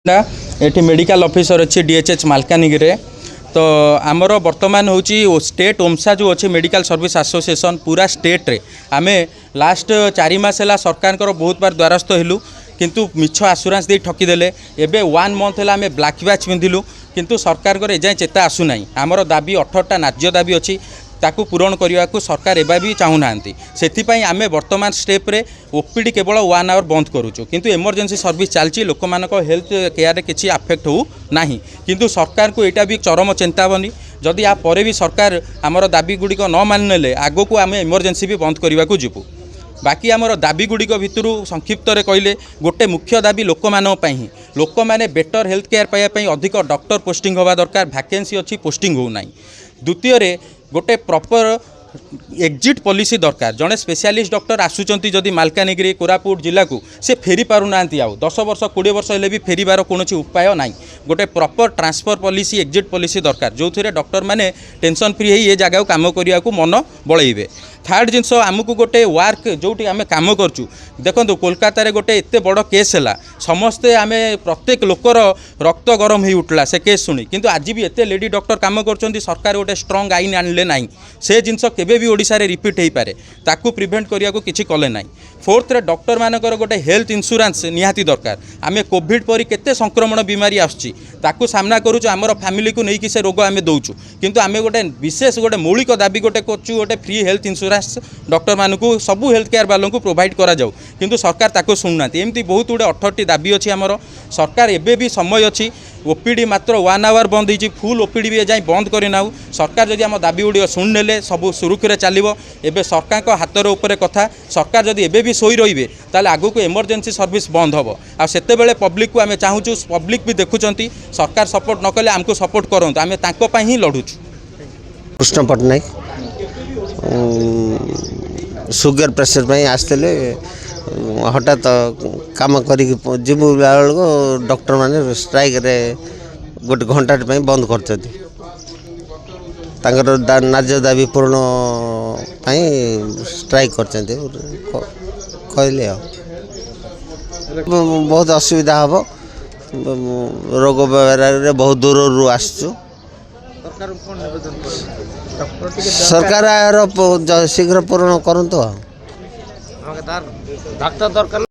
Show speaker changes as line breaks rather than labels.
ये medical officer अच्छी DHH Malkangiri तो आमर बर्तमान हूँ स्टेट ओमसा जो अच्छे मेडिकल सर्विस एसोसिएशन पूरा स्टेट रे आमे लास्ट 4 मास है सरकार बहुत बार द्वारस्थ हेलु किंतु मिछ आश्योरेंस दे ठकीदेले एबे 1 मंथ है आमे ब्लैक बैच पिंधिलु किंतु सरकार एजाएँ चेता आसुना आमर दाबी 18टा न्याय्य दाबी अच्छी ताकू पूरण करने को सरकार एबा भी चाहूना से आम बर्तमान स्टेप रे ओपीडी केवल 1 आवर बंद करूँ किंतु इमरजेंसी सर्विस चलती लोक मान हेल्थ केयर किसी आफेक्ट हो ना किंतु सरकार को यहाँ भी चरम चेतावनी जदि या पर भी सरकार आमर दाबी गुड़िक न मानिने आग को आम इमरजेंसी भी बंद करने को जीवु बाकी आमर दाबी गुड़िक भितर संक्षिप्त कहले गोटे मुख्य दाबी लोक मैंने बेटर हेल्थ केयर पाइबापी अधिक डॉक्टर पोस्टिंग होगा दरकार वैकेंसी अच्छी पोस्टिंग होना द्वितीय गोटे प्रॉपर एग्जिट पॉलिसी दरकार जड़े स्पेशलिस्ट डॉक्टर आसुचंती जदि मालकानगिरी कोरापुट जिला को से फेरी पारुना 10 वर्ष 20 वर्ष हेले भी फेरबार कौन उपाय ना गोटे proper transfer policy exit policy दरकार जो थे डॉक्टर मैंने टेंशन फ्री ये जगह काम करने को मन बड़े थर्ड जिनस आमको गोटे वर्क जो आम कम करूँ देखो कोलकाता रे गोटे एत बड़ केस है समस्ते आम प्रत्येक लोकर रक्त गरम हो उठला से केस शुणी किंतु आज भी एत लेडी डॉक्टर काम कर सरकार गोटे स्ट्रंग आईन आणले ना से जिनस केबे भी ओडिशा रे रिपीट हो पारे ताकू प्रिवेंट करिया को किछि कले ना फोर्थ रे डॉक्टर मानकर गोटे हेल्थ इंश्योरेंस निहाती दरकार आम कोविड परी केते संक्रमण बीमारी आसुची ताकू सामना करूँ आमर फैमिली को लेकिन से रोग आम दौचु किंतु आम गोटे विशेष गोटे मौलिक दाबी गोटे करूँ गोटे फ्री हेल्थ इंश्योरेंस डॉक्टर मानू सबू हेल्थ केयर वालों को प्रोवाइड करा जाऊ किंतु सरकार ताको शुणुना एमती बहुत गुड़े 18टी दाबी अच्छी आमर सरकार एबे भी समय अच्छी ओपीडी मात्र 1 आवर बंद हो फुल ओपीडी भी जाए बंद करना सरकार जदि आम दाबी गुड़ शुणुने सब सुरुखुरे चलो एवं सरकार हाथर उपर कथा सरकार जदि एबे भी शोई रे ताले आगु को इमरजेंसी सर्विस बंद हम आते पब्लिक को आम चाहूँ पब्लिक भी देखुं सरकार सपोर्ट न कले आमको सपोर्ट करूँ आम तांको ही लड़ुचु।
कृष्ण पट्टनायक सुगर प्रेसर आसते हठात काम कर डॉक्टर माने स्ट्राइक रे गोटे घंटा बंद कर न्याय्य दाबी पूर्ण स्ट्राइक कर कहले बहुत असुविधा हम रोग व्यवहार बहुत दूर आसचु सरकार शीघ्र पूर्ण करंतु।
डाक्टर दरकार।